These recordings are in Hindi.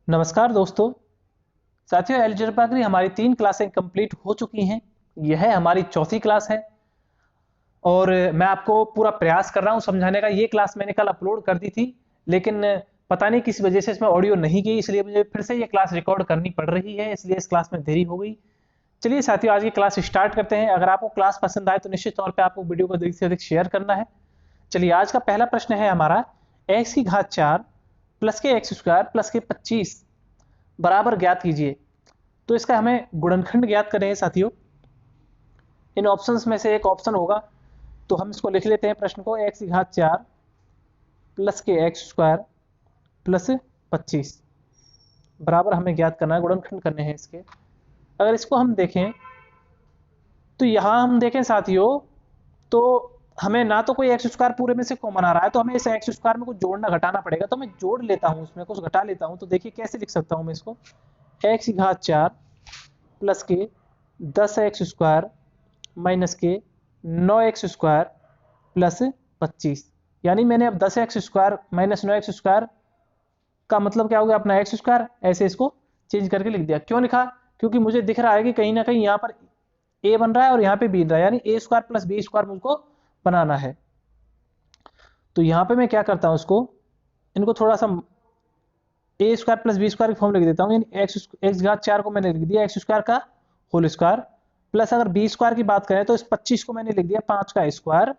नमस्कार दोस्तों। साथियों, अलजेब्रा की हमारी 3 क्लासें कंप्लीट हो चुकी हैं। यह हमारी चौथी क्लास है और मैं आपको पूरा प्रयास कर रहा हूं समझाने का। ये क्लास मैंने कल अपलोड कर दी थी, लेकिन पता नहीं किस वजह से इसमें ऑडियो नहीं गई, इसलिए मुझे फिर से ये क्लास रिकॉर्ड करनी पड़ रही है, इसलिए इस क्लास में देरी हो गई। चलिए साथियों, आज की क्लास स्टार्ट करते हैं। अगर आपको क्लास पसंद आए तो निश्चित तौर पे आपको वीडियो को अधिक से अधिक शेयर करना है। चलिए, आज का पहला प्रश्न है हमारा, एक्स की घात 4 प्लस के एक्स स्क्वायर प्लस के 25 बराबर ज्ञात कीजिए। तो इसका हमें गुणनखंड ज्ञात करना है साथियों। इन ऑप्शंस में से एक ऑप्शन होगा, तो हम इसको लिख लेते हैं प्रश्न को, एक्स की घात 4 प्लस के एक्स स्क्वायर प्लस 25 बराबर हमें ज्ञात करना है, गुणनखंड करने हैं इसके। अगर इसको हम देखें तो यहाँ हम देखें साथियों, तो हमें ना तो कोई एक्स स्क्वायर पूरे में से कॉमन आ रहा है, तो हमें इस एक्स स्क्वायर में कुछ जोड़ना घटाना पड़ेगा। तो मैं जोड़ लेता हूँ, उसमें कुछ घटा लेता हूँ। तो देखिए कैसे लिख सकता हूँ मैं इसको, एक्स की घात 4 प्लस के 10x स्क्वायर माइनस के 9x स्क्वायर प्लस 25। यानी मैंने अब 10x square minus 9x square का मतलब क्या हो गया, अपना एक्स स्क्वायर, ऐसे इसको चेंज करके लिख दिया। क्यों लिखा? क्योंकि मुझे दिख रहा है कि कहीं ना कहीं यहाँ पर a बन रहा है और यहाँ पे b बन रहा है, यानी a square plus b square मुझको बनाना है। तो यहाँ पे मैं क्या करता हूँ, इसको इनको थोड़ा सा ए स्क्वायर प्लस बी स्क्वायर की फॉर्म लिख देता हूँ। यानी एक्स घात 4 को मैंने लिख दिया एक्स स्क्वायर का होल स्क्वायर, प्लस अगर बी स्क्वायर की बात करें तो इस 25 को मैंने लिख दिया 5 का स्क्वायर।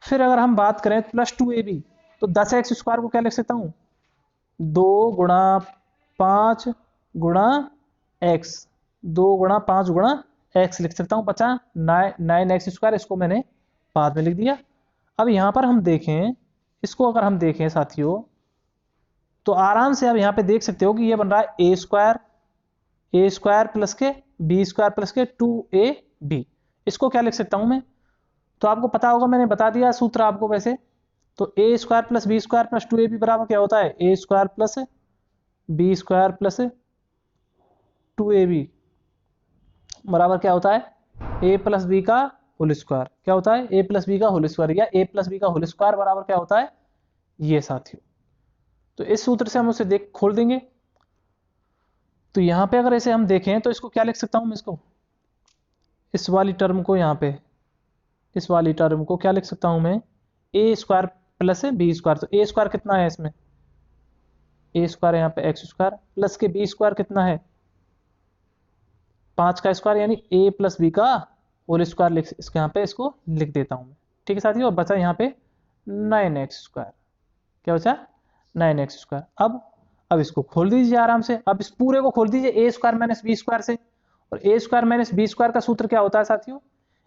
फिर अगर हम बात करें प्लस 2ab, तो 10x स्क्वायर को क्या लिख सकता हूँ, 2 गुणा 5 गुणा एक्स, 2 गुणा 5 गुणा एक्स लिख सकता हूँ। बचा 9x स्क्वायर, इसको मैंने बाद में लिख दिया। अब यहाँ पर हम देखें, इसको अगर हम देखें साथियों, तो आराम से आप यहाँ पे देख सकते हो कि ये बन रहा है ए स्क्वायर प्लस के बी स्क्वायर प्लस के 2ab। इसको क्या लिख सकता हूं मैं, तो आपको पता होगा, मैंने बता दिया सूत्र आपको वैसे। तो A square plus B square plus 2ab बराबर क्या होता है, A square plus B square plus 2ab बराबर क्या होता है, ए प्लस बी का होल स्क्वायर। क्या होता है, ए प्लस बी का होल स्क्वायर, या ए प्लस बी का होल स्क्वायर बराबर क्या होता है, ये साथियों। तो इस सूत्र से हम उसे देख खोल देंगे। तो यहां पे अगर इसे हम देखें तो इसको क्या लिख सकता हूं मैं, इसको, इस वाली टर्म को, यहाँ पे इस वाली टर्म को क्या लिख सकता हूं मैं, ए स्क्वायर प्लस बी स्क्वायर। तो ए स्क्वायर कितना है इसमें, ए स्क्वायर यहाँ पे एक्स स्क्वायर प्लस के बी स्क्वायर कितना है 5 का स्क्वायर, यानी ए प्लस बी का होल स्क्वायर लिख, इसके यहाँ पे इसको लिख देता हूं मैं। ठीक है साथियों, और बचा यहाँ पे 9x स्क्वायर। क्या बचा, 9x स्क्वायर। अब इसको खोल दीजिए आराम से। अब इस पूरे को खोल दीजिए ए स्क्वायर माइनस बी स्क्वायर से। और A square minus B square का सूत्र क्या होता है साथियों,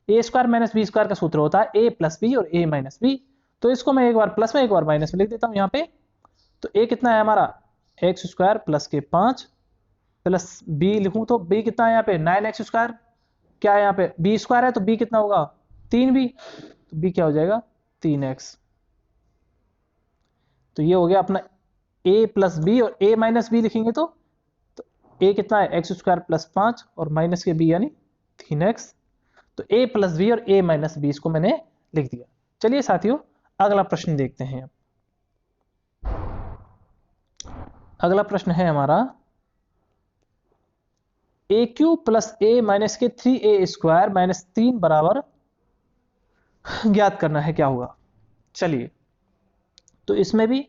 A square minus B square का सूत्र होता है ए प्लस बी और ए माइनस बी। तो इसको मैं एक बार प्लस में एक बार माइनस में लिख देता हूं यहाँ पे। तो ए कितना है हमारा, एक्स स्क्वायर प्लस के 5 प्लस बी लिखूं तो बी कितना है यहाँ पे 9x स्क्वायर। क्या है यहाँ पे, बी स्क्वायर है तो बी कितना होगा 3b, तो बी क्या हो जाएगा 3x। तो ये हो गया अपना a प्लस बी, और a माइनस बी लिखेंगे तो a कितना है एक्स स्क्वायर प्लस 5 और माइनस के b यानी 3x। तो a प्लस बी और a माइनस बी इसको मैंने लिख दिया। चलिए साथियों, अगला प्रश्न देखते हैं। अगला प्रश्न है हमारा, ए क्यू प्लस ए माइनस के 3a स्क्वायर माइनस 3 बराबर ज्ञात करना है, क्या होगा। चलिए, तो इसमें भी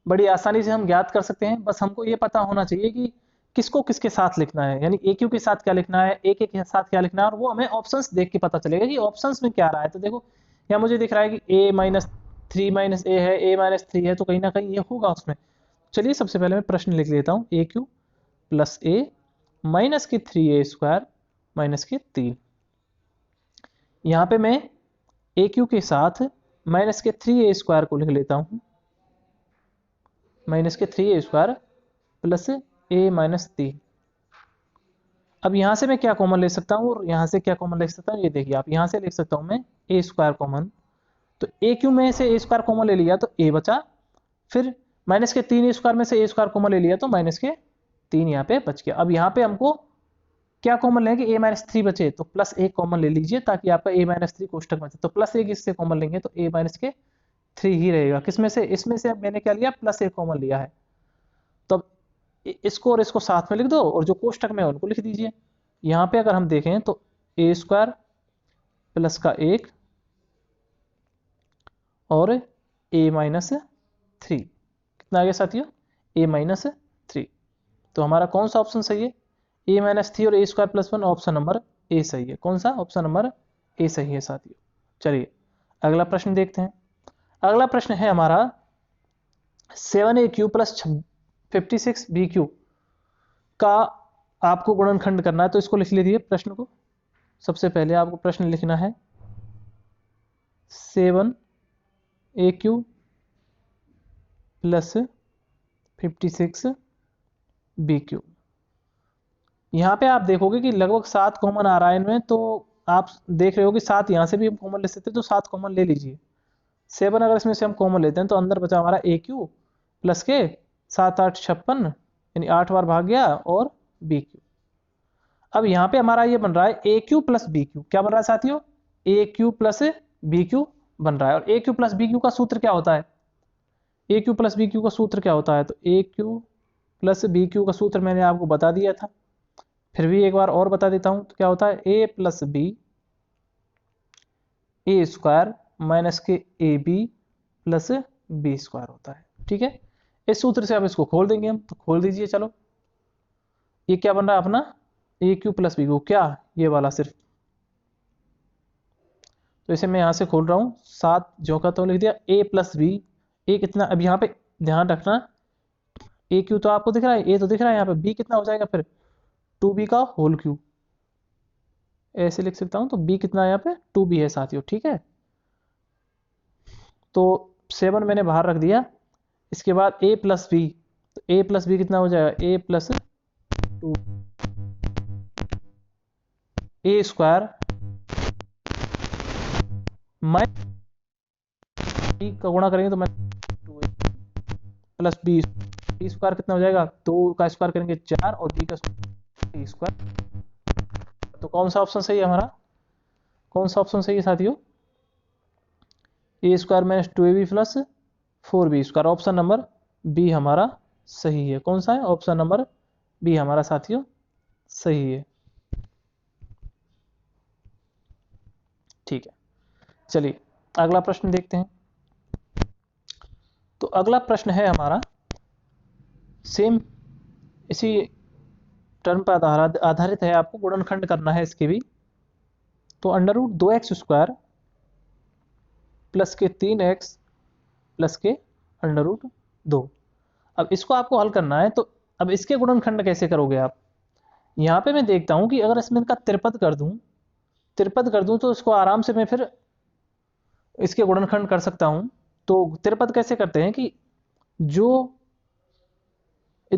बड़ी आसानी से हम ज्ञात कर सकते हैं। बस हमको ये पता होना चाहिए कि किसको किसके साथ लिखना है, यानी ए क्यू के साथ क्या लिखना है, ए के साथ क्या लिखना है, और वो हमें ऑप्शंस देख के पता चलेगा कि ऑप्शंस में क्या आ रहा है। तो देखो, यहाँ मुझे दिख रहा है कि ए माइनस 3 माइनस ए है, ए माइनस 3 है, तो कहीं ना कहीं ये होगा उसमें। चलिए सबसे पहले मैं प्रश्न लिख लेता हूँ, ए क्यू प्लस ए माइनस के 3a स्क्वायर माइनस के 3। यहाँ पे मैं ए क्यू के साथ माइनस के 3a स्क्वायर को लिख लेता हूँ, माइनस के 3a स्क्वायर प्लस ए माइनस 3। अब यहां से मैं क्या कॉमन ले सकता हूं और यहां से क्या कॉमन ले सकता हूं, ये देखिए आप, यहां से ले सकता हूं मैं ए स्क्वायर कॉमन। तो ए क्यू में से ए स्क्वायर कॉमन ले लिया तो ए बचा, फिर माइनस के 3 स्क्वायर में से ए स्क्वायर कॉमन ले लिया तो माइनस के 3 यहाँ पे बच गया। अब यहाँ पे हमको क्या कॉमन लेंगे, ए माइनस 3 बचे तो प्लस ए कॉमन ले लीजिए ताकि आपका ए माइनस 3 कोष्टक बचे। तो प्लस ए किससे कॉमन लेंगे, तो ए माइनस के 3 ही रहेगा। किसमें से, इसमें से मैंने क्या लिया, प्लस ए कॉमन लिया है। तो इसको और इसको साथ में लिख दो और जो कोष्टक में है उनको लिख दीजिए। यहाँ पे अगर हम देखें तो ए स्क्वायर प्लस का 1 और ए माइनस 3, कितना आ गया साथियों, ए माइनस 3। तो हमारा कौन सा ऑप्शन सही है, ए माइनस 3 और A square plus 1, option number A सही है। कौन सा, ऑप्शन नंबर ए सही है साथियों। चलिए अगला प्रश्न देखते हैं। अगला प्रश्न है हमारा 7a³ प्लस 56b³ का आपको गुणनखंड करना है। तो इसको लिख लीजिए प्रश्न को। सबसे पहले आपको प्रश्न लिखना है 7a³ प्लस 56b³। यहाँ पे आप देखोगे कि लगभग 7 कॉमन आ रहा है इनमें, तो आप देख रहे हो कि 7 यहाँ से भी हम कॉमन ले सकते हैं, तो 7 कॉमन ले लीजिए। 7 अगर इसमें से हम कॉमन लेते हैं तो अंदर बचा हमारा a³ प्लस के 7 8 56, यानी 8 बार भाग गया, और b³। अब यहाँ पे हमारा ये बन रहा है a³ प्लस b³। क्या बन रहा है साथियों, a³ प्लस b³ बन रहा है। और a³ प्लस b³ का सूत्र क्या होता है, a³ प्लस b³ का सूत्र क्या होता है, तो a³ प्लस b³ का सूत्र मैंने आपको बता दिया था, फिर भी एक बार और बता देता हूं। तो क्या होता है, a plus B A square minus के A B plus B square होता है। ठीक है, इस सूत्र से अब इसको खोल देंगे हम, तो खोल दीजिए। चलो ये क्या बन रहा है अपना, a³ प्लस b³, क्या ये वाला सिर्फ, तो इसे मैं यहां से खोल रहा हूं। 7 जो का तो लिख दिया, a प्लस बी, ए कितना, अब यहाँ पे ध्यान रखना, a³ तो आपको दिख रहा है, a तो दिख रहा है, यहाँ पे b कितना हो जाएगा फिर 2b का होल क्यूब, ऐसे लिख सकता हूं। तो b कितना है यहाँ पे 2b है साथियों। ठीक है, तो 7 मैंने बाहर रख दिया। इसके बाद a प्लस बी, तो a प्लस बी कितना हो जाएगा, a plus 2 A square minus B का गुणा करेंगे तो मैं 2 प्लस बी स्क्वायर कितना हो जाएगा, 2 का स्क्वायर करेंगे 4 और बी का स्क्वायर। तो कौन सा ऑप्शन सही है हमारा, कौन सा ऑप्शन सही है साथियों, A square minus 2ab plus 4b square, option number B हमारा सही है। कौन सा है, ऑप्शन नंबर बी हमारा साथियों सही है। ठीक है, चलिए अगला प्रश्न देखते हैं। तो अगला प्रश्न है हमारा सेम इसी टर्म पर आधारित है, आपको गुणनखंड करना है इसके भी। तो अंडर रूट 2x² प्लस के 3x प्लस के अंडर रूट 2। अब इसको आपको हल करना है, तो अब इसके गुणनखंड कैसे करोगे आप। यहाँ पे मैं देखता हूँ कि अगर इसमें इनका तिरपद कर दूं तो इसको आराम से मैं फिर इसके गुणनखंड कर सकता हूँ। तो तिरपद कैसे करते हैं कि जो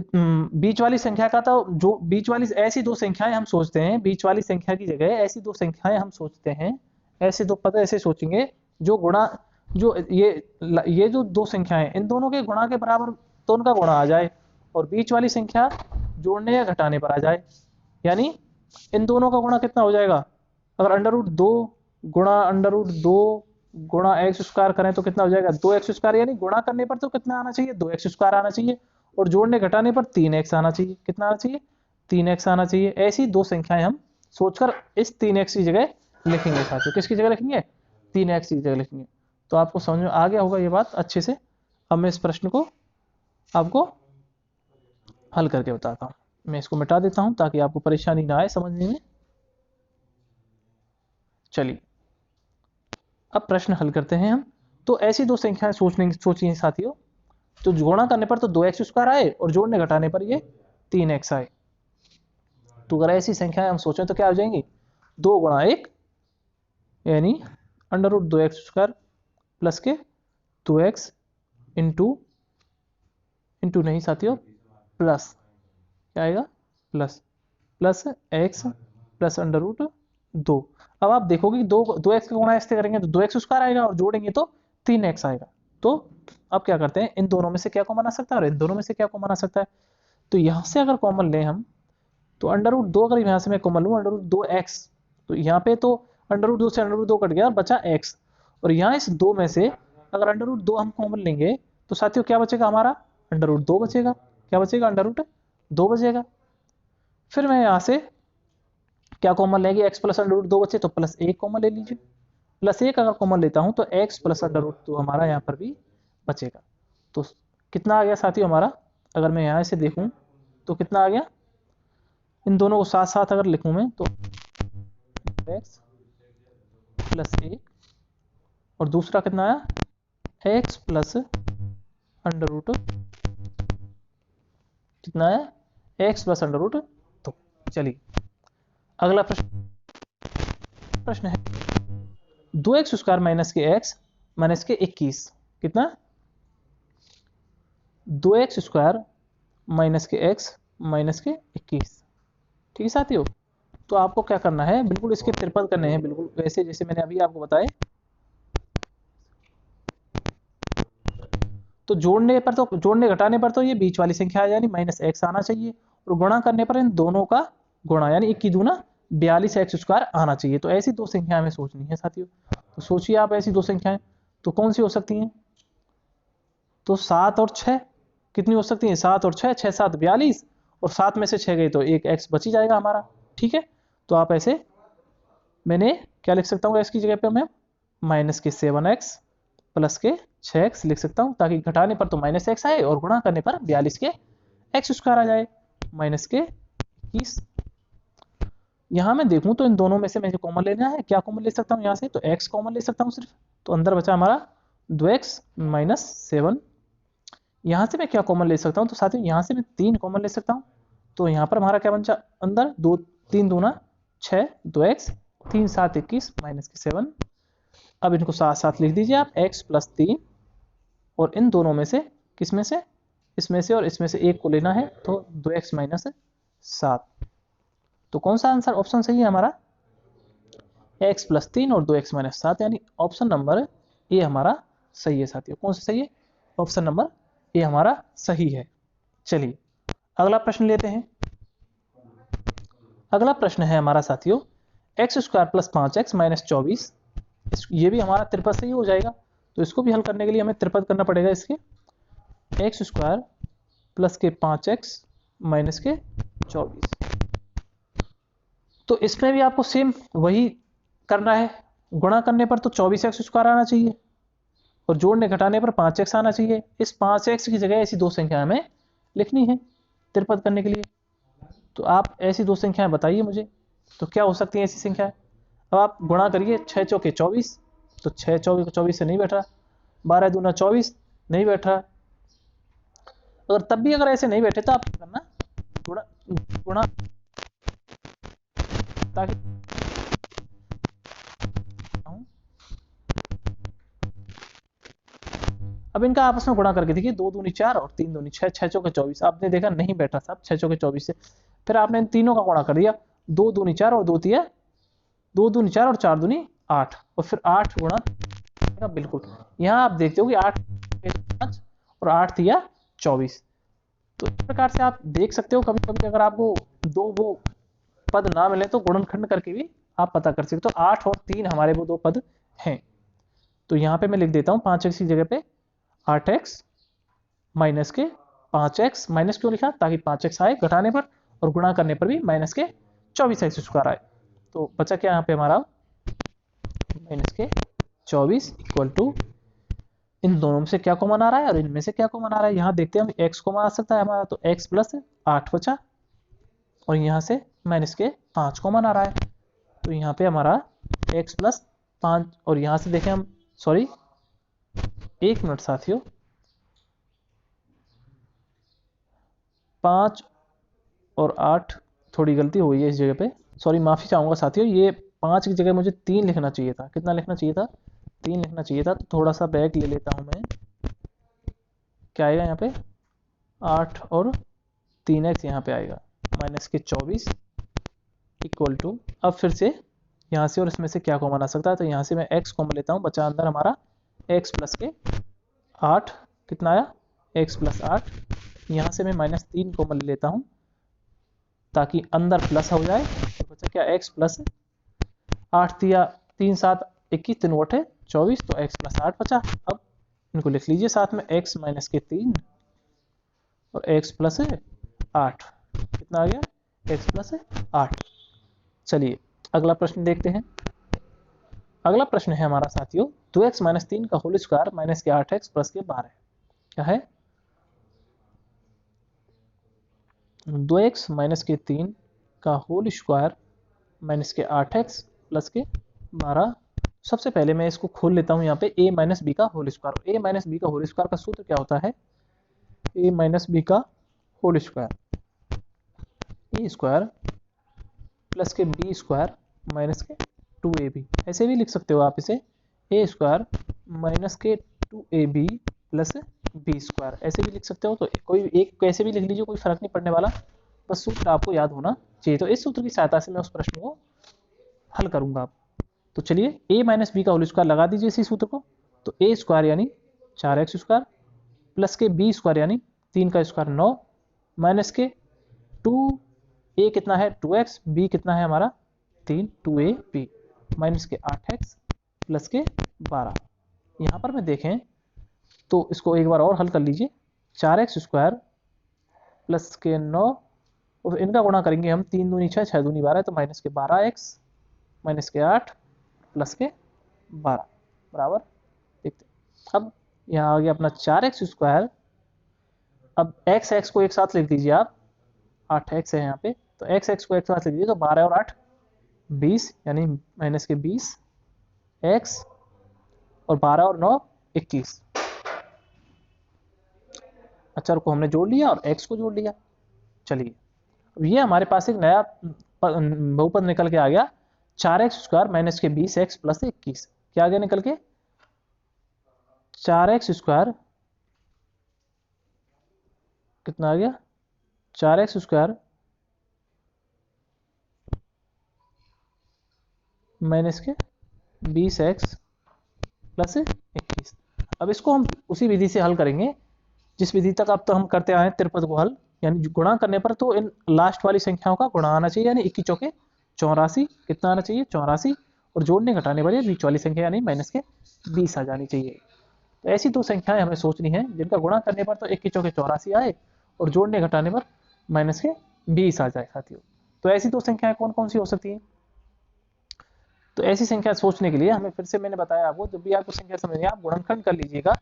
बीच वाली संख्या का, तो जो बीच वाली ऐसी दो संख्याएं हम सोचते हैं, बीच वाली संख्या की जगह ऐसी दो संख्याएं हम सोचते हैं, ऐसे दो पद ऐसे सोचेंगे जो गुणा, जो ये जो दो संख्याएं इन दोनों के गुणा के बराबर, तो उनका गुणा आ जाए और बीच वाली संख्या जोड़ने या घटाने पर आ जाए। यानी इन दोनों का गुणा कितना हो जाएगा, अगर अंडर रूट 2 गुणा अंडर रूट 2 गुणा x² करें तो कितना हो जाएगा 2x², यानी गुणा करने पर तो कितना आना चाहिए 2x² आना चाहिए, और जोड़ने घटाने पर 3x आना चाहिए। कितना आना चाहिए, 3x आना चाहिए। ऐसी दो संख्याएं हम सोचकर इस 3x की जगह लिखेंगे साथियों। किसकी जगह लिखेंगे, 3x की जगह लिखेंगे। तो आपको समझ में आ गया होगा ये बात अच्छे से। अब मैं इस प्रश्न को आपको हल करके बताता हूं। मैं इसको मिटा देता हूं ताकि आपको परेशानी ना आए समझने में। चलिए अब प्रश्न हल करते हैं हम। तो ऐसी दो संख्याएं सोचिए साथियों, तो गुणा करने पर तो 2x² आए और जोड़ने घटाने पर ये 3x आए। तो अगर ऐसी संख्याएं हम सोचें तो क्या हो जाएंगी, 2 गुणा 1 यानी अंडर रूट 2x² प्लस के 2x इंटू नहीं साथियों, प्लस क्या आएगा, plus x plus under root 2। अब आप देखोगे 2x का गुणा ऐसे करेंगे तो 2x² आएगा और जोड़ेंगे तो 3x आएगा। तो अब क्या करते हैं, इन दोनों में से क्या कॉमन आ सकता है और इन दोनों में से क्या कॉमन आ सकता है। तो यहां से अगर कॉमन लें हम, तो अंडर रूट 2 अगर यहां से मैं कॉमन लूं अंडर रूट 2x, तो यहाँ पे तो अंडर रूट 2 से अंडर रूट 2 कट गया और बचा x। और यहाँ इस 2 में से अगर अंडर रूट 2 हम कॉमन लेंगे तो साथियों क्या बचेगा हमारा, अंडर रूट 2 बचेगा। क्या बचेगा, अंडर रूट 2 बचेगा। फिर मैं यहाँ से क्या कॉमन लेंगे, x प्लस अंडर रूट 2 बचे तो प्लस 1 कॉमन ले लीजिए। प्लस 1 अगर कॉमन लेता हूँ तो x प्लस अंडर रूट 2 हमारा यहाँ पर भी बचेगा। तो कितना आ गया साथियों हमारा, अगर मैं यहाँ से देखूँ तो कितना आ गया, इन दोनों को साथ साथ अगर लिखूँ मैं तो x प्लस 1 और दूसरा कितना आया x प्लस अंडर रूट कितना है, x प्लस अंडर रूट 2। चलिए अगला प्रश्न है 2x स्क्वायर माइनस के x माइनस के 21 कितना, 2x स्क्वायर माइनस के x माइनस के 21। ठीक है साथियों, तो आपको क्या करना है, बिल्कुल इसके तिरपल करने हैं, बिल्कुल वैसे जैसे मैंने अभी आपको बताए। तो जोड़ने घटाने पर तो ये बीच वाली संख्या यानी माइनस एक्स आना चाहिए, और गुणा करने पर इन दोनों का गुणा यानी 21 दूना 42 एक्स स्क्वायर आना चाहिए। तो ऐसी दो संख्याएं हमें सोचनी है साथियों। तो सोचिए आप ऐसी दो संख्याएं तो कौन सी हो सकती हैं, तो 7 और 6 कितनी हो सकती हैं, 7 और 6, 6 7 42 और 7 में से 6 गई तो एक एक्स बच ही जाएगा हमारा। ठीक है, तो आप ऐसे मैंने क्या लिख सकता हूँ इसकी जगह पे, मैं माइनस के 7x प्लस के 6x लिख सकता हूँ, ताकि घटाने पर तो माइनस एक्स आए और गुणा करने पर 42 के एक्स स्क्वायर आ जाए माइनस के 21। यहाँ मैं देखूँ तो इन दोनों में से मुझे कॉमन लेना है, क्या कॉमन ले सकता हूँ यहाँ से, तो x कॉमन ले सकता हूँ सिर्फ, तो अंदर बचा हमारा 2x माइनस 7। यहाँ से मैं क्या कॉमन ले सकता हूँ, तो साथियों यहाँ से मैं 3 कॉमन ले सकता हूँ, तो यहाँ पर हमारा क्या बचा अंदर 2 3 दूना 6 2x 3 7 21 माइनस के 7। अब इनको साथ साथ लिख दीजिए आप, x प्लस 3 और इन दोनों में से किस में से, इसमें से और इसमें से एक को लेना है, तो 2x माइनस 7। तो कौन सा आंसर ऑप्शन सही है हमारा, x प्लस 3 और 2x माइनस 7 यानी ऑप्शन नंबर ए हमारा सही है साथियों। कौन सा सही है, ऑप्शन नंबर ए हमारा सही है। चलिए अगला प्रश्न लेते हैं। अगला प्रश्न है हमारा साथियों x square plus 5x minus 24, ये भी हमारा त्रिपद से ही हो जाएगा, तो इसको भी हल करने के लिए हमें त्रिपद करना पड़ेगा इसके, एक्स स्क्वायर प्लस के 5x माइनस के 24। तो इसमें भी आपको सेम वही करना है, गुणा करने पर तो 24x स्क्वायर आना चाहिए और जोड़ने घटाने पर 5x आना चाहिए। इस 5x की जगह ऐसी दो संख्या हमें लिखनी है त्रिपद करने के लिए। तो आप ऐसी दो संख्याएं बताइए मुझे, तो क्या हो सकती है ऐसी संख्याएं। अब आप गुणा करिए, 6 चौके 24, तो 6 24 से नहीं बैठ रहा, 12 दूना 24 नहीं बैठ रहा। अगर तब भी अगर ऐसे नहीं बैठे तो आप करना गुणा गुणा, ताकि अब इनका आपस में गुणा करके देखिए, 2 दूनी 4 और 3 दूनी 6, 6 चौके 24, आपने देखा नहीं बैठा साहब 6 चौके 24 से, फिर आपने इन तीनों का गुणा कर दिया, 2 दूनी 4 और 2 तिया 2 दूनी 4 और 4 दूनी 8 और फिर 8 गुणा, बिल्कुल यहाँ आप देखते हो कि 8 5 और 8 तिया 24। तो इस प्रकार से आप देख सकते हो, कभी कभी अगर आपको दो वो पद ना मिले तो गुणनखंड करके भी आप पता कर सकते हो। 8 और 3 हमारे वो दो पद हैं, तो यहाँ पे मैं लिख देता हूँ 5x की जगह पे 8x माइनस के 5x, माइनस क्यों लिखा, ताकि 5x आए घटाने पर और गुणा करने पर भी माइनस के 24x स्क्वायर आए। तो बचा क्या यहाँ पे हमारा, माइनस के 24 इक्वल टू, इन दोनों में से क्या कॉमन आ रहा है और इनमें से क्या कॉमन आ रहा है, यहाँ देखते हैं हम x कॉमन आ सकता है हमारा, तो x प्लस 8 बचा और यहाँ से माइनस के 5 कॉमन आ रहा है, तो यहाँ पे हमारा x प्लस 5 और यहाँ से देखें हम, सॉरी 1 मिनट साथियों, 5 और 8 थोड़ी गलती हो गई है इस जगह पे, सॉरी माफी चाहूंगा साथियों, ये 5 की जगह मुझे 3 लिखना चाहिए था। कितना लिखना चाहिए था, 3 लिखना चाहिए था। तो थोड़ा सा बैक ले लेता हूं मैं, क्या आएगा यहाँ पे 8 और 3x यहाँ पे आएगा माइनस के 24 इक्वल टू, अब फिर से यहाँ से और इसमें से क्या कॉमन आ सकता है, तो यहाँ से मैं x कॉमन लेता हूँ, बचा अंदर हमारा x प्लस के 8, कितना आया x प्लस 8, यहाँ से मैं माइनस 3 कॉमन लेता हूँ ताकि अंदर प्लस हो जाए, तो बचा क्या x प्लस 8 तिया 3 7 21 3 8 24, तो x प्लस 8 बचा। अब इनको लिख लीजिए साथ में, x माइनस के 3 और x प्लस 8, कितना आ गया, x प्लस 8। चलिए अगला प्रश्न देखते हैं। अगला प्रश्न है हमारा साथियों 2x माइनस 3 का होल स्क्वायर माइनस के 8x प्लस के 12। क्या है, 2x माइनस के 3 का होल स्क्वायर माइनस के 8x प्लस के 12। सबसे पहले मैं इसको खोल लेता हूँ यहाँ पे a माइनस बी का whole square. a minus B का होल स्क्वायर का सूत्र क्या होता है, a माइनस बी का whole square A square plus के बी स्क्वायर माइनस के 2ab। ऐसे भी लिख सकते हो आप इसे, ए स्क्वायर माइनस के 2ab प्लस बी स्क्वायर, ऐसे भी लिख सकते हो। तो कोई एक कैसे भी लिख लीजिए, कोई फर्क नहीं पड़ने वाला, बस सूत्र आपको याद होना चाहिए। तो इस सूत्र की सहायता से मैं उस प्रश्न को हल करूंगा। तो चलिए a माइनस बी का होल स्क्वायर लगा दीजिए इसी सूत्र को। तो ए स्क्वायर यानी 4x स्क्वायर प्लस के बी स्क्वायर यानी 3 का स्क्वायर 9 माइनस के 2 a कितना है 2x, b कितना है हमारा 3 2ab माइनस के 8x प्लस के 12। यहाँ पर मैं देखें तो इसको एक बार और हल कर लीजिए। 4x स्क्वायर प्लस के 9 और इनका गुणा करेंगे हम, 3 दूनी 6 6 दूनी 12, तो माइनस के 12x माइनस के 8 प्लस के 12 बराबर। देखते अब यहाँ आ गया अपना 4x स्क्वायर। अब x को एक साथ लिख दीजिए आप, 8x है यहाँ पे, तो x को एक साथ लिख दीजिए, तो 12 और 8 20 यानी माइनस के 20 x और 12 और 9 21। अचर को हमने जोड़ लिया और x को जोड़ लिया। चलिए अब ये हमारे पास एक नया बहुपद निकल के आ गया, 4x स्क्वायर माइनस के 20x प्लस 21। क्या आ गया निकल के, 4x स्क्वायर कितना आ गया, 4x स्क्वायर माइनस के 20x प्लस 21। अब इसको हम उसी विधि से हल करेंगे जिस विधि तक अब तो हम करते आए त्रिपद को हल, यानी गुणा करने पर तो इन लास्ट वाली संख्याओं का गुणा आना चाहिए, यानी 21 चौके 84 कितना आना चाहिए 84, और जोड़ने घटाने वाली बीच वाली संख्या यानी माइनस के 20 आ जानी चाहिए। तो ऐसी दो संख्याएं हमें सोचनी है जिनका गुणा करने पर तो 21 चौके 84 आए और जोड़ने घटाने पर माइनस के 20 आ जाए साथियों। तो ऐसी दो संख्याएं कौन कौन सी हो सकती हैं, तो ऐसी संख्या सोचने के लिए हमें फिर से मैंने बताया आपको, जब भी आपको संख्या समझनी है आप गुणनखंड कर लीजिएगा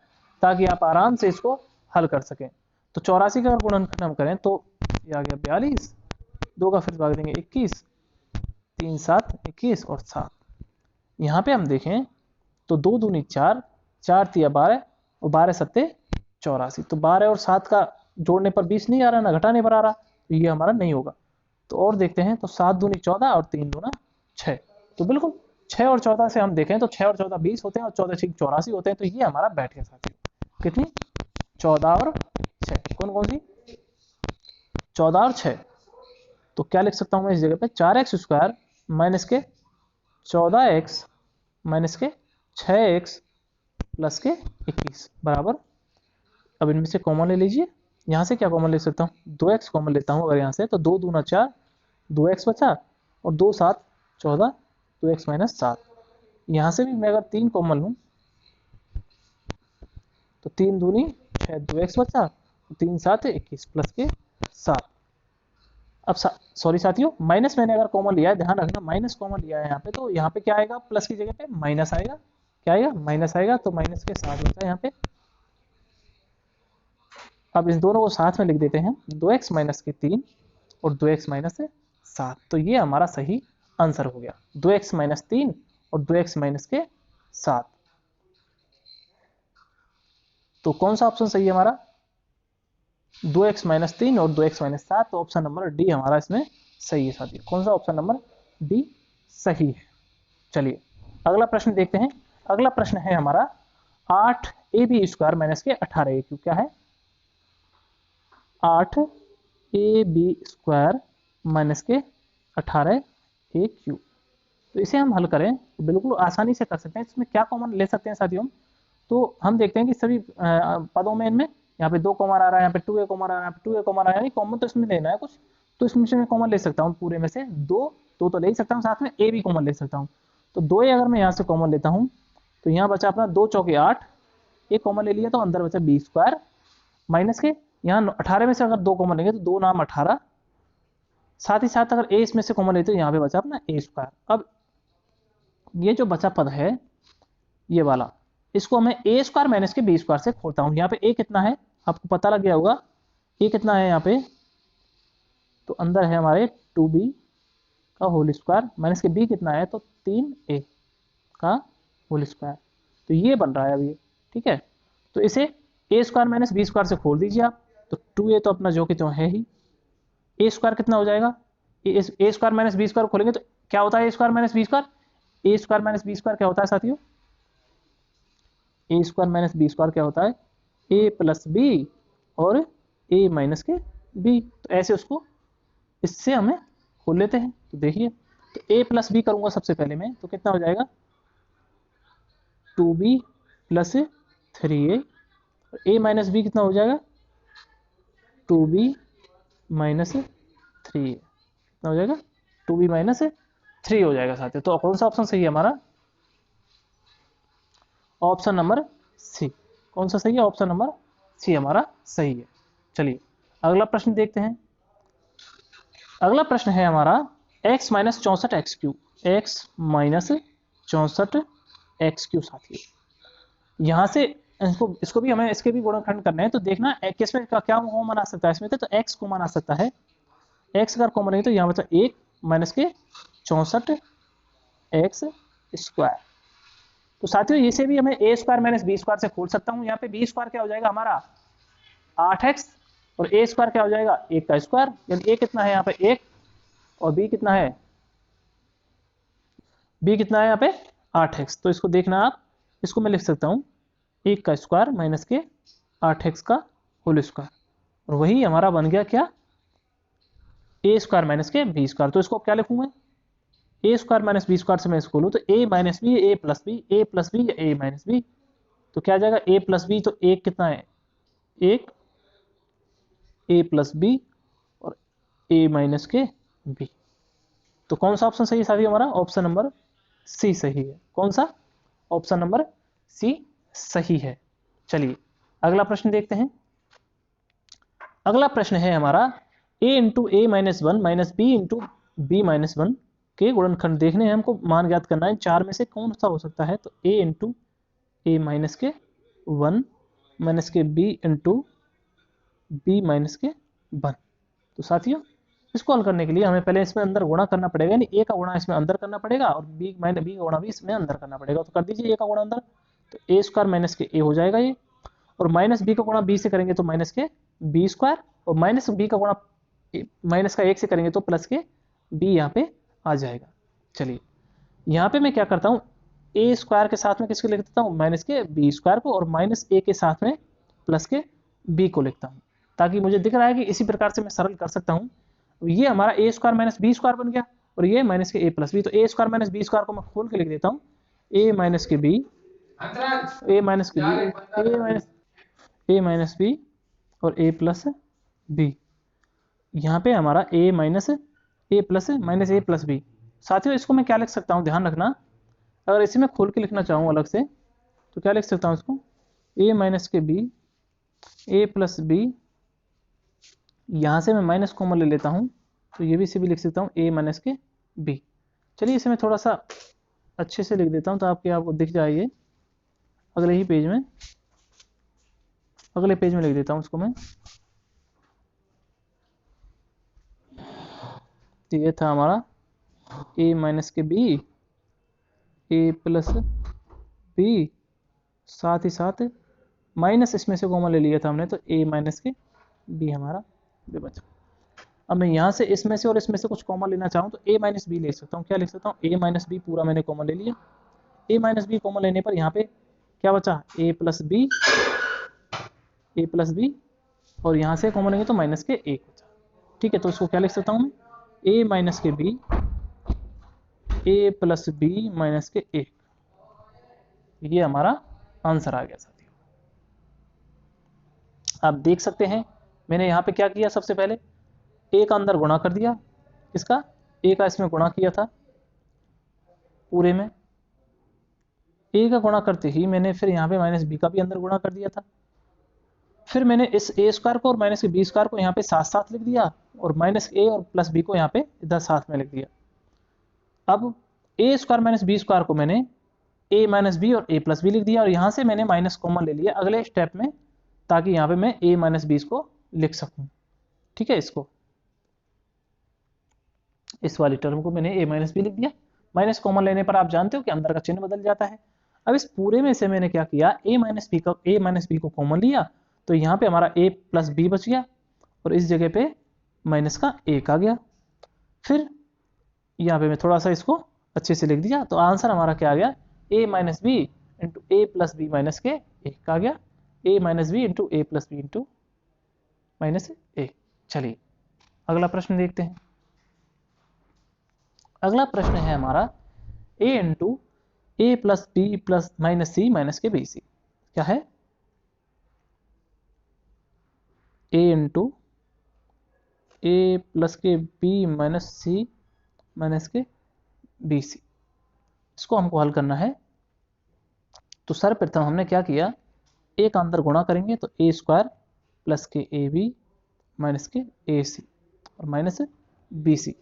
ताकि आप आराम से इसको हल कर सकें। तो 84 का अगर गुणनखंड हम करें तो ये आ गया 42, 2 का फिर भाग देंगे 21, 3 7 21 और 7। यहाँ पे हम देखें तो 2 दूनी 4, 4 तिया 12 और 12 सत्ते 84। तो 12 और 7 का जोड़ने पर 20 नहीं आ रहा, ना घटाने पर आ रहा, तो ये हमारा नहीं होगा। तो और देखते हैं तो 7 दूनी 14 और 3 दूना 6। तो बिल्कुल 6 और 14 से हम देखें तो 6 और 14 20 होते हैं और 14 6 84 होते हैं। तो ये हमारा बैठ गया साथियों, कितनी 14 और 6, कौन कौन सी 14 और 6। तो क्या लिख सकता हूं मैं इस जगह पे, 4x स्क्वायर माइनस के 14x माइनस के 6x प्लस के 21 बराबर। अब इनमें से कॉमन ले लीजिए, यहाँ से क्या कॉमन ले सकता हूँ 2x कॉमन लेता हूँ अगर यहाँ से, तो 2 दूना 4 2x बचा और 2 7 14 2x माइनस 7। यहाँ से भी मैं अगर 3 कॉमन लूँ तो 3 दूनी 6 2x बचा, 3 7 21 प्लस के 7। अब सॉरी साथियों, माइनस मैंने अगर कॉमन लिया है, ध्यान रखना माइनस कॉमन लिया है यहाँ पे, तो यहाँ पे क्या आएगा प्लस की जगह पे माइनस आएगा, क्या आएगा माइनस आएगा, तो माइनस के 7 बचा यहाँ पे। अब इन दोनों को साथ में लिख देते हैं, 2x माइनस के 3 और 2x माइनस 7। तो ये हमारा सही आंसर हो गया, 2x माइनस 3 और 2x माइनस के 7। तो कौन सा ऑप्शन सही है हमारा, 2x माइनस 3 और 2x माइनस 7। तो ऑप्शन नंबर डी हमारा इसमें सही है साथियों। कौन सा ऑप्शन नंबर डी सही है। चलिए अगला प्रश्न देखते हैं। अगला प्रश्न है हमारा 8ab स्क्वायर माइनस के 18a क्यू। क्या है, 8ab स्क्वायर माइनस के 18a क्यू। तो इसे हम हल करें तो बिल्कुल आसानी से कर सकते हैं। इसमें क्या कॉमन ले सकते हैं साथियों, तो हम देखते हैं कि सभी पदों में इनमें यहाँ पे 2 कॉमन आ रहा है, यहाँ पे 2a कॉमन आ रहा है, यहाँ पे 2a कॉमन आ रहा है, यानी कॉमन तो इसमें लेना है कुछ, तो इसमें से मैं कॉमन ले सकता हूँ पूरे में से 2 तो ले ही सकता हूँ, साथ में a भी कॉमन ले सकता हूँ। तो 2a अगर मैं यहाँ से कॉमन लेता हूँ तो यहाँ बचा अपना 2 चौके 8, एक कॉमन ले लिया तो अंदर बचा b स्क्वायर माइनस के यहाँ 18 में से अगर 2 कॉमन लेंगे तो 2 नाम 18 साथ ही साथ अगर a इसमें से कॉमन लेते तो यहाँ पे बचा अपना a स्क्वायर। अब ये जो बचा पद है ये वाला, इसको मैं a स्क्वायर माइनस के b स्क्वायर से खोलता हूँ। यहाँ पे a कितना है आपको पता लग गया होगा, a कितना है यहाँ पे, तो अंदर है हमारे 2b का होल स्क्वायर माइनस के b कितना है तो 3a का होल स्क्वायर। तो ये बन रहा है अभी, ठीक है। तो इसे a square minus b square से खोल दीजिए आप, तो 2a तो अपना जो कि तो है ही, a स्क्वायर कितना हो जाएगा, a square minus b square खोलेंगे तो क्या होता है a square minus b square, a square minus b square क्या होता है साथियों, a square minus b square क्या होता है a प्लस b और a माइनस के b। तो ऐसे उसको इससे हमें खोल लेते हैं। तो देखिए, तो a प्लस b करूंगा सबसे पहले मैं, तो कितना हो जाएगा 2b प्लस 3a, और a माइनस b कितना हो जाएगा 2b माइनस 3a, कितना हो जाएगा 2b माइनस 3 हो जाएगा साथियों। तो कौन सा ऑप्शन सही है हमारा, ऑप्शन नंबर सी। कौन सा सही है, ऑप्शन नंबर सी हमारा सही है। चलिए अगला प्रश्न देखते हैं। अगला प्रश्न है हमारा x minus 64 x Q, x minus 64 x Q साथियों। यहाँ से इसको भी हमें इसके भी गुणनखंड करने हैं। तो देखना किस में क्या कॉमन आ सकता है इसमें, तो x कॉमन आ सकता है, x अगर कॉमन है तो यहाँ बचा 1 माइनस के 64 एक्स स्क्वायर। तो साथियों इसे भी हमें a square minus b square से खोल सकता हूँ। यहाँ पे b स्क्वायर क्या हो जाएगा हमारा 8x, और a स्क्वायर क्या हो जाएगा 1 का स्क्वायर, यानी a कितना है यहाँ पे 1 और b कितना है, b कितना है यहाँ पे 8x। तो इसको देखना आप, इसको मैं लिख सकता हूँ 1 का स्क्वायर माइनस के 8x का होल स्क्वायर, और वही हमारा बन गया क्या a स्क्वायर माइनस के b स्क्वायर। तो इसको क्या लिखूंगा a square minus b square से मैं इसको लूँ तो a minus B a plus B या a माइनस बी, तो क्या आ जाएगा a प्लस बी, तो 1 कितना है 1 a प्लस बी और a माइनस के b। तो कौन सा ऑप्शन सही है साथियों हमारा, ऑप्शन नंबर सी सही है। कौन सा, ऑप्शन नंबर सी सही है। चलिए अगला प्रश्न देखते हैं। अगला प्रश्न है हमारा a into A minus one minus B into B minus one के गुणनखंड देखने हैं, हमको मान ज्ञात करना है। चार में से कौन सा हो सकता है, तो a इंटू ए माइनस के वन माइनस के b इंटू बी माइनस के वन। तो साथियों इसको हल करने के लिए हमें पहले इसमें अंदर गुणा करना पड़ेगा, यानी a का गुणा इसमें अंदर करना पड़ेगा और b का गुणा भी इसमें अंदर करना पड़ेगा। तो कर दीजिए a का गुणा अंदर, तो a स्क्वायर माइनस के a हो जाएगा ये, और माइनस b का गुणा b से करेंगे तो माइनस के b स्क्वायर, और माइनस b का गुणा माइनस का 1 से करेंगे तो प्लस के b यहाँ पे आ जाएगा। चलिए यहाँ पे मैं क्या करता हूँ, a स्क्वायर के साथ में किसको लिख देता हूँ माइनस के b स्क्वायर को, और माइनस a के साथ में प्लस के b को लिखता हूँ, ताकि मुझे दिख रहा है कि इसी प्रकार से मैं सरल कर सकता हूँ। ये हमारा a square minus b square बन गया, और ये माइनस के a प्लस बी। तो a square minus b square को मैं खोल के लिख देता हूँ a माइनस के b, a माइनस के b, a माइनस b और a प्लस b। यहाँ पे हमारा a minus a plus minus a plus b। साथियों इसको मैं क्या लिख सकता हूँ, ध्यान रखना, अगर इसे मैं खोल के लिखना चाहूँ अलग से तो क्या लिख सकता हूँ इसको, a माइनस के b a प्लस b, यहाँ से मैं माइनस कॉमन ले लेता हूँ तो ये भी इसे भी लिख सकता हूँ a माइनस के b। चलिए इसे मैं थोड़ा सा अच्छे से लिख देता हूँ तो आपको दिख जाए, अगले ही पेज में, अगले पेज में लिख देता हूँ इसको मैं। तो ये था हमारा a माइनस के b a प्लस b, साथ ही साथ माइनस इसमें से कॉमन ले लिया था हमने तो a माइनस के b हमारा बचा। अब मैं यहाँ से इसमें से और इसमें से कुछ कॉमन लेना चाहूँ तो a माइनस बी ले सकता हूँ। क्या लिख सकता हूँ, a माइनस बी पूरा मैंने कॉमन ले लिया, a माइनस बी कॉमन लेने पर यहाँ पे क्या बचा a प्लस बी, और यहाँ से कॉमन लेंगे तो माइनस के 1 बचा। ठीक है, तो इसको क्या लिख सकता हूँ मैं, a माइनस के b a plus B minus के 1। ये हमारा आंसर आ गया साथियों। आप देख सकते हैं मैंने यहाँ पे क्या किया, सबसे पहले a का अंदर गुणा कर दिया, इसका a का इसमें गुणा किया था पूरे में, a का गुणा करते ही मैंने फिर यहाँ पे माइनस b का भी अंदर गुणा कर दिया था। फिर मैंने इस a स्क्वायर को और माइनस के b स्क्वायर को यहाँ पे साथ साथ लिख दिया, और माइनस ए और प्लस बी को यहाँ पे इधर साथ में लिख दिया। अब ए स्क्वायर माइनस बी स्क्वायर को मैंने ए माइनस बी और ए प्लस बी लिख दिया, और यहाँ से मैंने माइनस कॉमन ले लिया अगले स्टेप में, ताकि यहाँ पे मैं ए माइनस बी को लिख सकूँ। ठीक है, इसको, इस वाली टर्म को मैंने ए माइनस बी लिख दिया। माइनस कॉमन लेने पर आप जानते हो कि अंदर का चिन्ह बदल जाता है। अब इस पूरे में से मैंने क्या किया, ए माइनस बी को कॉमन लिया, तो यहाँ पे हमारा ए प्लस बी बच गया, और इस जगह पे माइनस का एक आ गया। फिर यहाँ पे मैं थोड़ा सा इसको अच्छे से लिख दिया, तो आंसर हमारा क्या आ गया, ए minus B into A plus B minus के एक आ गया, ए minus B into A plus B into minus एक। चलिए अगला प्रश्न देखते हैं। अगला प्रश्न है हमारा a into A plus B plus minus C minus के बी सी। क्या है, a इंटू ए प्लस के बी माइनस सी माइनस के बी सी। इसको हमको हल करना है। तो सर्वप्रथम हमने क्या किया, ए का अंदर गुणा करेंगे तो ए स्क्वायर प्लस के ए बी माइनस के ए सी और माइनस बी सी।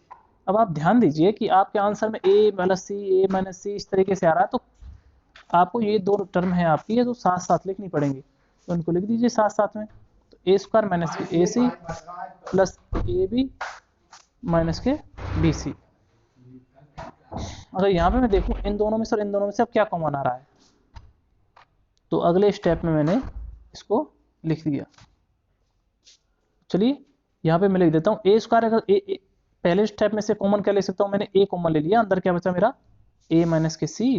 अब आप ध्यान दीजिए कि आपके आंसर में ए माइनस सी इस तरीके से आ रहा है, तो आपको ये दो टर्म है आपकी, ये तो साथ साथ लिखनी पड़ेंगी, तो उनको लिख दीजिए साथ साथ में। तो ए स्क्वायर माइनस के A C plus A B minus के बी सी। अगर यहाँ पे मैं देखूँ इन दोनों में से और इन दोनों में से अब क्या कॉमन आ रहा है, तो अगले स्टेप में मैंने इसको लिख दिया। चलिए यहाँ पे मैं लिख देता हूँ ए स्क्वायर, अगर ए पहले स्टेप में से कॉमन क्या ले सकता हूँ, मैंने ए कॉमन ले लिया, अंदर क्या बचा मेरा ए माइनस के सी,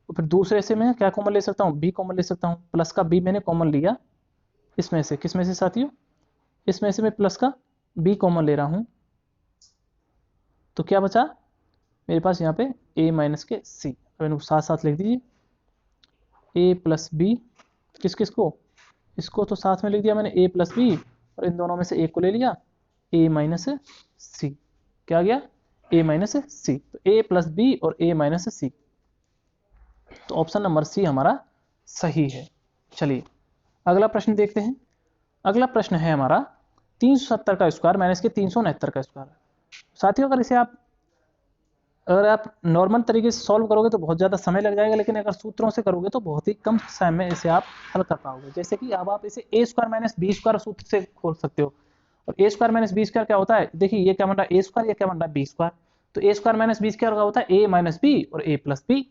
और फिर दूसरे से मैं क्या कॉमन ले सकता हूँ, बी कॉमन ले सकता हूँ, प्लस का बी मैंने कॉमन लिया इसमें से, किस में से साथियों, इसमें से मैं प्लस का बी कॉमन ले रहा हूँ, तो क्या बचा मेरे पास यहाँ पे ए माइनस के सी। अब इनको साथ साथ लिख दीजिए, ए प्लस बी, किस किस को, इसको तो साथ में लिख दिया मैंने ए प्लस बी, और इन दोनों में से एक को ले लिया ए माइनस सी। क्या गया, ए माइनस सी। तो ए प्लस बी और ए माइनस सी, तो ऑप्शन नंबर सी हमारा सही है। चलिए अगला प्रश्न देखते हैं। अगला प्रश्न है हमारा 370 का स्क्वायर माइनस के 369 का स्क्वायर। साथियों अगर आप नॉर्मल तरीके से सॉल्व करोगे तो बहुत ज़्यादा समय लग जाएगा, लेकिन अगर सूत्रों से करोगे तो बहुत ही कम समय में इसे आप हल कर पाओगे। जैसे कि अब आप इसे ए स्क्वायर माइनस बी स्क्वायर सूत्र से खोल सकते हो, और A square minus B square क्या होता है, देखिए ये क्या बन रहा है ए स्क्वायर, ये क्या बन रहा है बी स्क्वायर, तो A square minus B square का होता है ए माइनस बी और ए प्लस बी।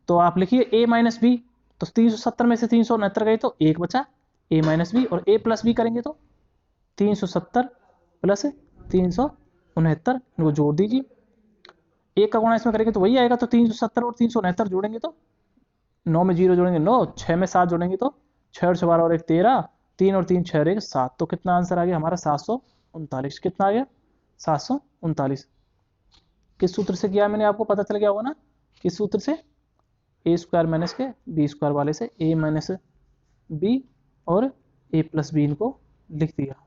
तो आप लिखिए ए माइनस बी, तो 370 में से 369 गए तो एक बचा ए माइनस बी, और ए प्लस बी करेंगे तो 370 प्लस 369, इनको जोड़ दीजिए, एक का गुणा इसमें करेंगे तो वही आएगा, तो 370 और 369 जोड़ेंगे तो 9 में 0 जोड़ेंगे 9, 6 में 7 जोड़ेंगे तो 6 और 6 12 और 1 13, 3 और 3 6 और 1 7, तो कितना आंसर आ गया हमारा 739। कितना आ गया 739। किस सूत्र से किया मैंने, आपको पता चल गया होगा ना, किस सूत्र से, ए स्क्वायर माइनस के बी स्क्वायर वाले से, ए माइनस बी और ए प्लस बी इनको लिख दिया।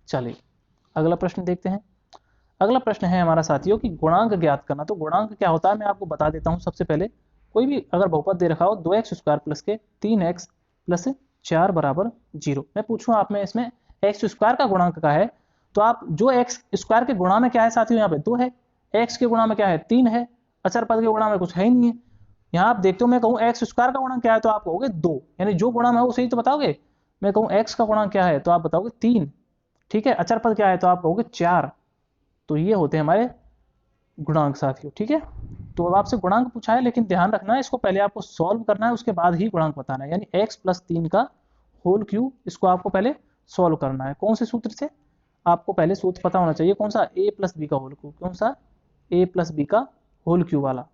चलिए अगला प्रश्न देखते हैं। अगला प्रश्न है हमारा साथियों कि गुणांक ज्ञात करना। तो गुणांक क्या होता है मैं आपको बता देता हूं। सबसे पहले कोई भी अगर बहुपद दे रखा हो 2x स्क्वायर प्लस के 3x प्लस 4 बराबर 0, मैं पूछूं आप में इसमें x स्क्वायर का गुणांक का है, तो आप जो x स्क्वायर के गुणा में क्या है साथियों, यहाँ पे 2 है, x के गुणा में क्या है 3 है, अचर पद के गुणा में कुछ है ही नहीं है। यहाँ आप देखते हो मैं कहूँ x स्क्वायर का गुणांक क्या है तो आप कहोगे 2, यानी जो गुणा में है उसे ही तो बताओगे। मैं कहूँ x का गुणांक क्या है तो आप बताओगे 3, ठीक है, अचर पद क्या है तो आप कहोगे 4। तो ये होते हैं हमारे गुणांक साथियों, ठीक है। तो अब आपसे गुणांक पूछा है, लेकिन ध्यान रखना है इसको पहले आपको सॉल्व करना है, उसके बाद ही गुणांक बताना है, यानी x प्लस 3 का होल क्यूब, इसको आपको पहले सॉल्व करना है। कौन से सूत्र से, आपको पहले सूत्र पता होना चाहिए, कौन सा, a प्लस बी का होल क्यूब, कौन सा, a प्लस बी का होल क्यूब वाला।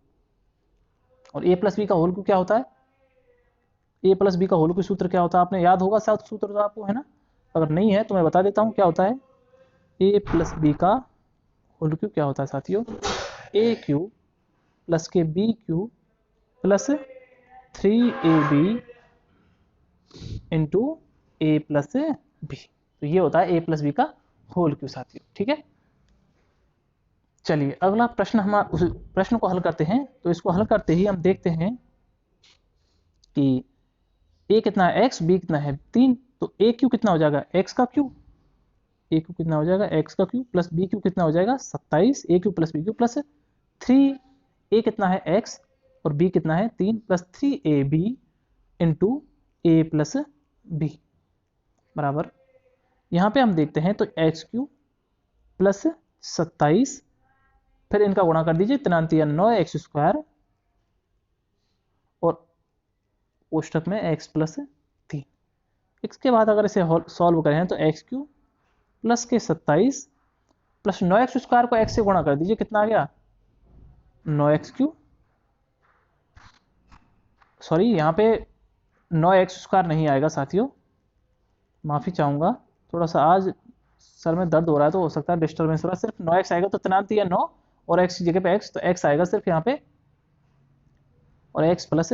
और a प्लस बी का होल क्यूब क्या होता है, a प्लस बी का होल क्यूब सूत्र क्या होता है, आपने याद होगा शायद सूत्र तो आपको, है ना, अगर नहीं है तो मैं बता देता हूँ क्या होता है। a प्लस बी का होल क्यूब क्या होता है साथियों, ए क्यूब प्लस के B cube plus 3ab into A plus B. तो ये होता है ए प्लस बी का होल क्यूब साथियों, ठीक है। चलिए अगला प्रश्न, हम उस प्रश्न को हल करते हैं। तो इसको हल करते ही हम देखते हैं कि a कितना है x, b कितना है 3, तो a क्यूब कितना हो जाएगा x का क्यूब ए क्यूब कितना हो जाएगा एक्स का क्यूब प्लस बी क्यूब कितना हो जाएगा 27 A cube plus B cube plus 3 A कितना है एक्स और बी कितना है 3 plus 3ab into A plus B बराबर, यहाँ पे हम देखते हैं तो एक्स क्यूब प्लस 27 फिर इनका गुणा कर दीजिए 9 एक्स स्क्वायर और कोष्टक में x प्लस 3। इसके बाद अगर इसे सॉल्व करें तो एक्स क्यूब प्लस के 27 प्लस 9x स्क्वायर को x से गुणा कर दीजिए, कितना आ गया 9x क्यूब, सॉरी यहाँ पे 9x स्क्वायर नहीं आएगा साथियों, माफ़ी चाहूँगा, थोड़ा सा आज सर में दर्द हो रहा है तो हो सकता है डिस्टर्बेंस हो रहा है। सिर्फ 9x आएगा तो 9 और x की जगह पे x, तो x आएगा सिर्फ यहाँ पे और x प्लस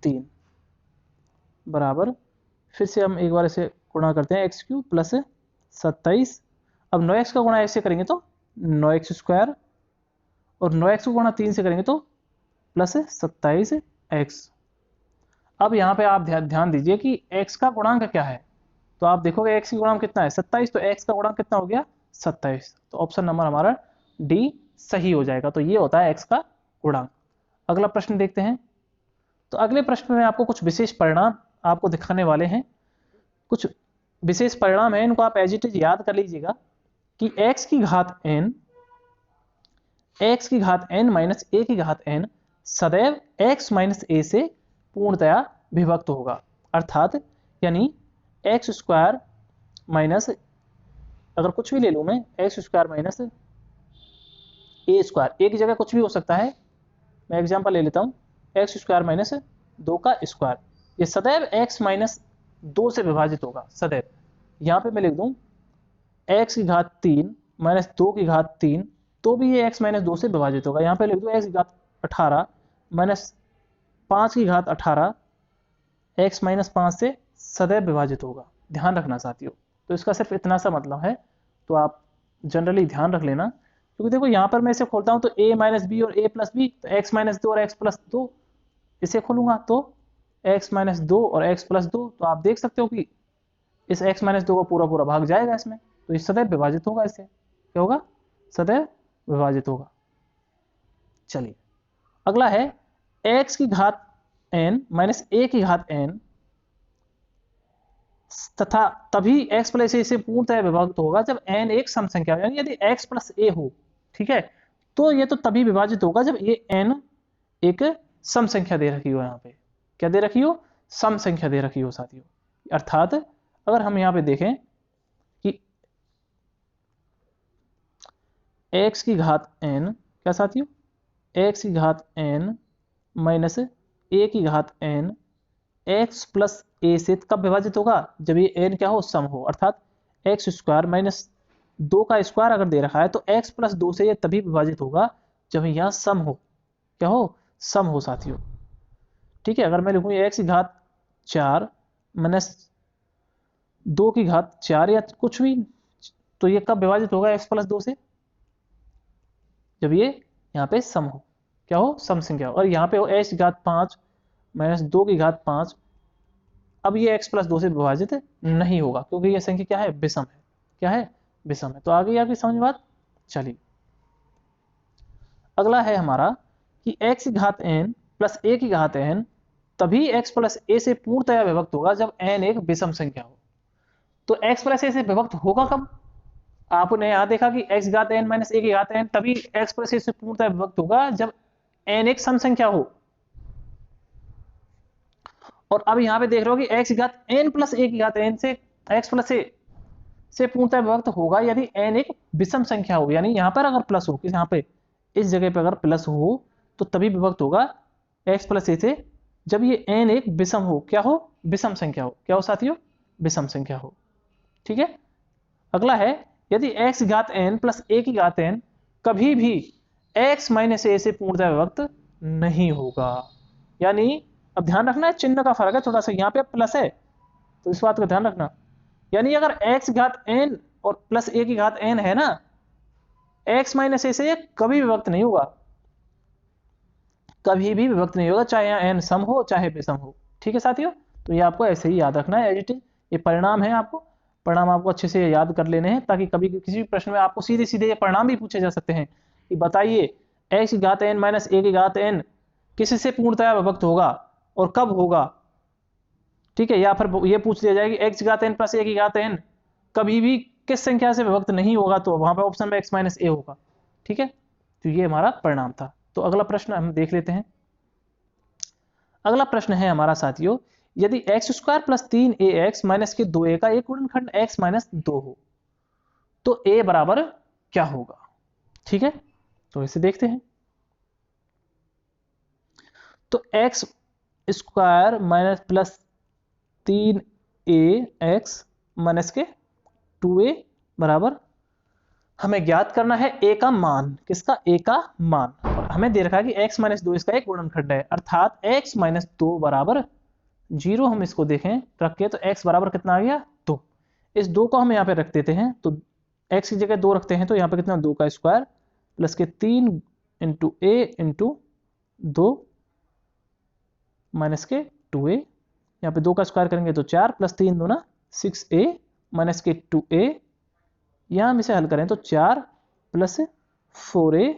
3 बराबर, फिर से हम एक बार इसे गुणा करते हैं एक्स क्यूब प्लस 27, अब 9x का गुणा ऐसे करेंगे तो 9x स्क्वायर और 9x को गुणा 3 से करेंगे तो प्लस 27x। अब यहाँ पे आप ध्यान दीजिए कि x का गुणांक क्या है, तो आप देखोगे x की गुणांक कितना है 27, तो x का गुणांक कितना हो गया 27, तो ऑप्शन नंबर हमारा डी सही हो जाएगा। तो ये होता है x का गुणांक। अगला प्रश्न देखते हैं। तो अगले प्रश्न में आपको कुछ विशेष परिणाम आपको दिखाने वाले हैं, कुछ विशेष परिणाम है, इनको आप एज इट इज याद कर लीजिएगा कि x की घात n माइनस a की घात n सदैव x माइनस a से पूर्णतया विभक्त होगा, अर्थात यानी एक्स स्क्वायर माइनस, अगर कुछ भी ले लूं मैं एक्स स्क्वायर माइनस ए स्क्वायर, ए की जगह कुछ भी हो सकता है, मैं एग्जांपल ले लेता हूं एक्स स्क्वायर माइनस 2 का स्क्वायर, ये सदैव x माइनस 2 से विभाजित होगा सदैव। यहाँ पे मैं लिख दूं x की घात 3 माइनस 2 की घात 3, तो भी ये x माइनस 2 से विभाजित होगा। यहाँ पे लिख दूं x की घात 18 माइनस 5 की घात 18 x माइनस 5 से सदैव विभाजित होगा, ध्यान रखना साथियों। तो इसका सिर्फ इतना सा मतलब है, तो आप जनरली ध्यान रख लेना, क्योंकि देखो यहाँ पर मैं इसे खोलता हूँ तो a माइनस बी और a प्लस बी, तो x माइनस 2 और x प्लस 2, इसे खोलूंगा तो x माइनस 2 और x प्लस 2, तो आप देख सकते हो कि इस x माइनस 2 का पूरा भाग जाएगा इसमें, तो ये सदैव विभाजित होगा, इससे क्या होगा सदैव विभाजित होगा। चलिए अगला है x की घात n माइनस a की घात n तथा तभी x प्लस a से पूर्णतः विभाजित होगा जब n एक सम संख्या हो, यानी यदि x प्लस a हो, ठीक है, तो ये तो तभी विभाजित होगा जब ये n एक सम संख्या दे रखी हो, यहाँ पे क्या दे रखी हो सम संख्या दे रखी हो साथियों। अर्थात अगर हम यहाँ पे देखें कि x की घात n, क्या साथियों x की घात n माइनस a की घात n x प्लस a से कब विभाजित होगा जब ये n क्या हो सम हो, अर्थात एक्स स्क्वायर माइनस 2 का स्क्वायर अगर दे रखा है तो x प्लस 2 से ये तभी विभाजित होगा जब यहाँ सम हो, क्या हो सम हो साथियों। ठीक है, अगर मैं लिखूँ x की घात 4 माइनस 2 की घात 4 या कुछ भी, तो ये कब विभाजित होगा x प्लस 2 से जब ये यहाँ पे सम हो, क्या हो सम संख्या हो। और यहाँ पे हो x की घात 5 माइनस 2 की घात 5, अब ये x प्लस 2 से विभाजित नहीं होगा क्योंकि ये संख्या क्या है विषम है, क्या है विषम है। तो आ गई आपकी समझ में बात। चलिए अगला है हमारा कि x की घात n प्लस a की घात n तभी x प्लस a से पूर्णतया विभक्त होगा जब n एक विषम संख्या हो। तो x प्लस a से विभक्त होगा कब, आपने यहां देखा कि x घात n माइनस a की घात n तभी x प्लस a से पूर्णतया विभक्त होगा जब n एक सम संख्या हो, और अब यहां पे देख रहे हो कि x घात n प्लस a की घात n से x प्लस a से पूर्णतः विभक्त होगा यदि n एक विषम संख्या हो, यानी यहां पर अगर प्लस हो, कि यहां पे इस जगह पे अगर प्लस हो तो तभी विभक्त होगा x प्लस a से जब ये n एक विषम हो, क्या हो विषम संख्या हो, क्या हो साथियों विषम संख्या हो। ठीक है, अगला है यदि x घात n प्लस a की घात n कभी भी x माइनस a से पूर्णतः विभक्त नहीं होगा, यानी अब ध्यान रखना है चिन्ह का फर्क है थोड़ा सा, यहाँ पे प्लस है तो इस बात का ध्यान रखना, यानी अगर x घात n और प्लस a की घात n है ना, x माइनस a से कभी विभक्त नहीं होगा, कभी भी विभक्त नहीं होगा, चाहे यहाँ n सम हो चाहे विषम हो। ठीक है साथियों, तो ये आपको ऐसे ही याद रखना है एज इट इज, ये परिणाम है आपको परिणाम आपको अच्छे से याद कर लेने हैं, ताकि कभी किसी भी प्रश्न में आपको सीधे सीधे ये परिणाम भी पूछे जा सकते हैं कि बताइए x की घात n माइनस a की घात n किससे पूर्णतया विभक्त होगा और कब होगा। ठीक है, या फिर ये पूछ लिया जाए कि x की घात n प्लस a की घात n कभी भी किस संख्या से विभक्त नहीं होगा, तो वहां पर ऑप्शन में x माइनस a होगा। ठीक है, तो ये हमारा परिणाम था। तो अगला प्रश्न हम देख लेते हैं। अगला प्रश्न है हमारा साथियों, यदि x square plus 3ax minus के 2a का एक गुणनखंड x माइनस 2 हो तो a बराबर क्या होगा। ठीक है, तो इसे देखते हैं। तो x square minus plus 3ax minus के 2a बराबर, हमें ज्ञात करना है a का मान। किसका? a का मान। और हमें दे रखा है कि x माइनस 2 इसका एक गुणनखंड है, अर्थात x माइनस 2 बराबर 0। हम इसको देखें रख के, तो x बराबर कितना आ गया? 2। इस 2 को हम यहाँ पे रख देते हैं, तो x की जगह 2 रखते हैं, तो यहाँ पे कितना? 2 का स्क्वायर प्लस के 3 इंटू a इंटू 2 माइनस के 2a, यहाँ पे 2 का स्क्वायर करेंगे तो 4 प्लस 3 दूना 6a माइनस के 2a, यहाँ हम इसे हल करें तो 4 प्लस 4a।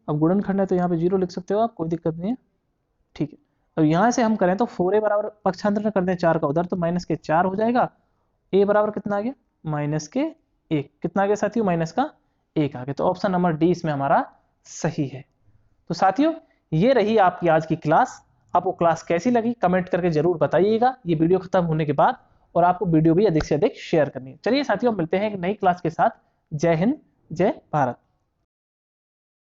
अब गुणनखंड है तो यहाँ पे 0 लिख सकते हो आप, कोई दिक्कत नहीं है। ठीक है, अब यहाँ से हम करें तो 4a बराबर पक्षांतर कर दें 4 का उधर, तो माइनस के 4 हो जाएगा। a बराबर कितना आ गया? माइनस के 1। कितना आ गया साथियों? माइनस का 1 आ गया। तो ऑप्शन नंबर डी इसमें हमारा सही है। तो साथियों ये रही आपकी आज की क्लास। आपको क्लास कैसी लगी कमेंट करके जरूर बताइएगा ये वीडियो खत्म होने के बाद, और आपको वीडियो भी अधिक से अधिक शेयर करनी है। चलिए साथियों मिलते हैं एक नई क्लास के साथ। जय हिंद, जय भारत।